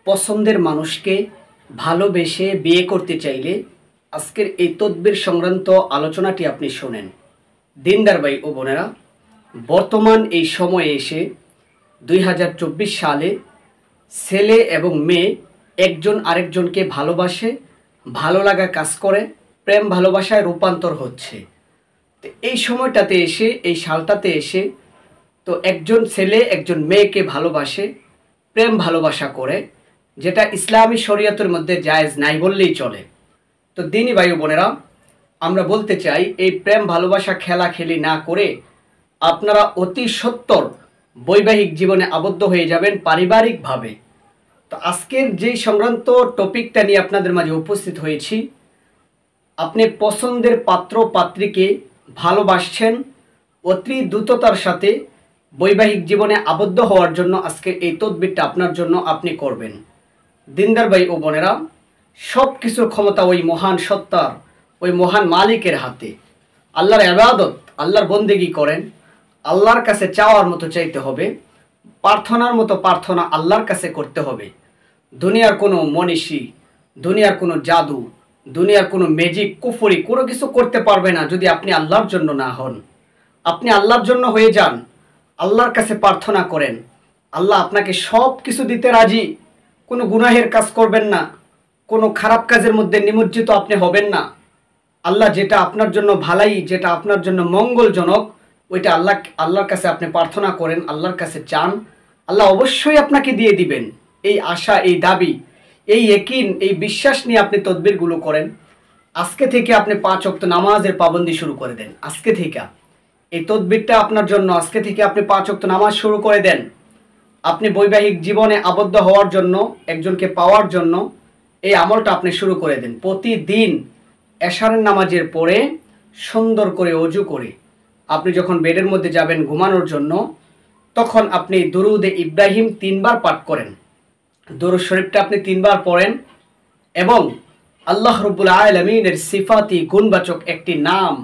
পছন্দের মানুষকে ভালোবেসে বিয়ে করতে চাইলে আজকের এই তদবির সংক্রান্ত আলোচনাটি আপনি শোনেন। দিনদার ভাই ও বোনেরা, বর্তমান এই সময়ে এসে 2024 সালে ছেলে এবং মেয়ে একজন আরেকজনকে ভালোবাসে, ভালো লাগা কাজ করে, প্রেম ভালোবাসায় রূপান্তর হচ্ছে। তো এই সময়টাতে এসে, এই সালটাতে এসে তো একজন ছেলে একজন মেয়েকে ভালোবাসে, প্রেম ভালোবাসা করে, যেটা ইসলামী শরীয়তের মধ্যে জায়েজ নাই বললেই চলে। তো দিনী ভাই বোনেরা, আমরা বলতে চাই এই প্রেম ভালোবাসা খেলাখেলি না করে আপনারা অতি সত্বর বৈবাহিক জীবনে আবদ্ধ হয়ে যাবেন পারিবারিকভাবে। তো আজকের যেই সংক্রান্ত টপিকটা নিয়ে আপনাদের মাঝে উপস্থিত হয়েছি, আপনি পছন্দের পাত্র পাত্রীকে ভালোবাসছেন, অতি দ্রুততার সাথে বৈবাহিক জীবনে আবদ্ধ হওয়ার জন্য আজকে এই তদবিরটা আপনার জন্য আপনি করবেন। দিনদার ভাই ও বোনেরা, সব কিছুর ক্ষমতা ওই মহান সত্তার, ওই মহান মালিকের হাতে। আল্লাহর ইবাদত, আল্লাহর বন্দেগী করেন, আল্লাহর কাছে চাওয়ার মতো চাইতে হবে, প্রার্থনার মতো প্রার্থনা আল্লাহর কাছে করতে হবে। দুনিয়ার কোনো মনীষী, দুনিয়ার কোনো জাদু, দুনিয়ার কোনো ম্যাজিক কুফরি কোনো কিছু করতে পারবে না যদি আপনি আল্লাহর জন্য না হন। আপনি আল্লাহর জন্য হয়ে যান, আল্লাহর কাছে প্রার্থনা করেন, আল্লাহ আপনাকে সব কিছু দিতে রাজি। কোনো গুনাহের কাজ করবেন না, কোনো খারাপ কাজের মধ্যে নিমজ্জিত আপনি হবেন না। আল্লাহ যেটা আপনার জন্য ভালাই, যেটা আপনার জন্য মঙ্গলজনক, ওইটা আল্লাহর কাছে আপনি প্রার্থনা করেন, আল্লাহর কাছে চান, আল্লাহ অবশ্যই আপনাকে দিয়ে দিবেন। এই আশা, এই দাবি, এই ইয়াকিন, এই বিশ্বাস নিয়ে আপনি তদবিরগুলো করেন। আজকে থেকে আপনি 5 ওয়াক্ত নামাজের পাবন্দি শুরু করে দেন। আজকে থেকে এই তদবিরটা আপনার জন্য। আজকে থেকে আপনি 5 ওয়াক্ত নামাজ শুরু করে দেন। আপনি বৈবাহিক জীবনে আবদ্ধ হওয়ার জন্য, একজনকে পাওয়ার জন্য এই আমলটা আপনি শুরু করে দেন। প্রতিদিন এশারের নামাজের পরে সুন্দর করে ওযু করে আপনি যখন বেডের মধ্যে যাবেন ঘুমানোর জন্য, তখন আপনি দুরুদে ইব্রাহিম 3 বার পাঠ করেন। দুরূদ শরীফটা আপনি 3 বার পড়েন এবং আল্লাহ রাব্বুল আলামিনের সিফাতি গুণবাচক একটি নাম,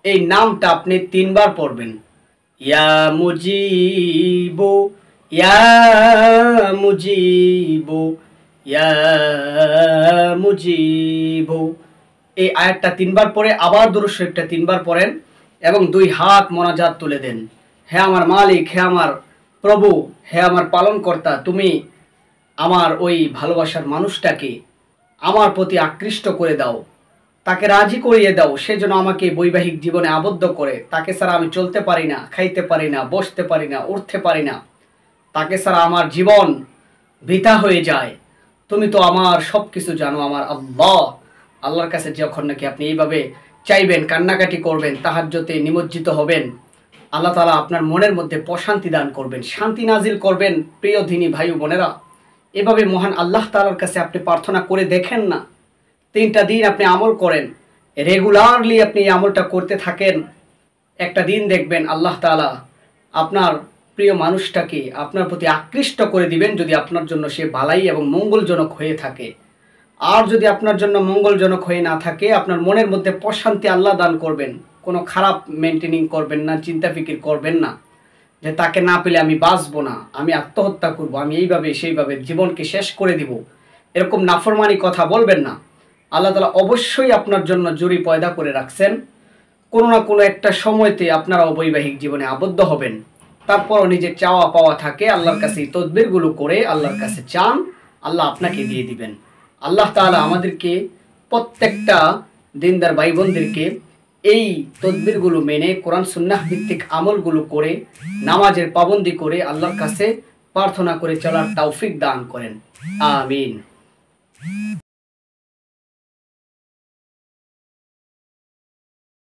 এই নামটা আপনি 3 বার পড়বেন। ইয়া মুজিবু, ইয়া মুজিবু, ইয়া মুজিবু, এই আয়াতটা 3 বার পড়ে আবার দুরূদ শরীফটা 3 বার পড়েন এবং 2 হাত মোনাজাত তুলে দেন। হে আমার মালিক, হে আমার প্রভু, হে আমার পালনকর্তা, তুমি আমার ওই ভালোবাসার মানুষটাকে আমার প্রতি আকৃষ্ট করে দাও, তাকে রাজি করিয়ে দাও, সে যেন আমাকে বৈবাহিক জীবনে আবদ্ধ করে। তাকে ছাড়া আমি চলতে পারি না, খাইতে পারি না, বসতে পারি না, উঠতে পারি না। তাকে ছাড়া আমার জীবন বৃথা হয়ে যায়। তুমি তো আমার সব কিছু জানো, আমার আল্লাহ। আল্লাহর কাছে যখন নাকি আপনি এইভাবে চাইবেন, কান্নাকাটি করবেন, তাহাজ্জুদে নিমজ্জিত হবেন, আল্লাহ তাআলা আপনার মনের মধ্যে প্রশান্তি দান করবেন, শান্তি নাজিল করবেন। প্রিয় দিনী ভাই বোনেরা, এভাবে মহান আল্লাহ তাআলার কাছে আপনি প্রার্থনা করে দেখেন না। 3টা দিন আপনি আমল করেন, রেগুলারলি আপনি এই আমলটা করতে থাকেন। একটা দিন দেখবেন আল্লাহ তাআলা আপনার প্রিয় মানুষটাকে আপনার প্রতি আকৃষ্ট করে দিবেন, যদি আপনার জন্য সে ভালাই এবং মঙ্গলজনক হয়ে থাকে। আর যদি আপনার জন্য মঙ্গলজনক হয়ে না থাকে, আপনার মনের মধ্যে প্রশান্তি আল্লাহ দান করবেন। কোনো খারাপ মেনটেনিং করবেন না, চিন্তা ফিকির করবেন না যে তাকে না পেলে আমি বাঁচবো না, আমি আত্মহত্যা করব, আমি এইভাবে সেইভাবে জীবনকে শেষ করে দিব, এরকম নাফরমানি কথা বলবেন না। আল্লাহ তাআলা অবশ্যই আপনার জন্য জুরি পয়দা করে রাখছেন। কোনো না কোনো একটা সময়তে আপনারা বৈবাহিক জীবনে আবদ্ধ হবেন। তারপরও নিজের চাওয়া পাওয়া থাকে, আল্লাহর কাছে এই তদবিরগুলো করে আল্লাহর কাছে চান, আল্লাহ আপনাকে দিয়ে দিবেন। আল্লাহ তাআলা আমাদেরকে, প্রত্যেকটা দিনদার ভাই বোনদেরকে এই তদবিরগুলো মেনে কোরআন সুন্নাহ ভিত্তিক আমলগুলো করে, নামাজের পাবন্দি করে আল্লাহর কাছে প্রার্থনা করে চলার তৌফিক দান করেন। আমিন।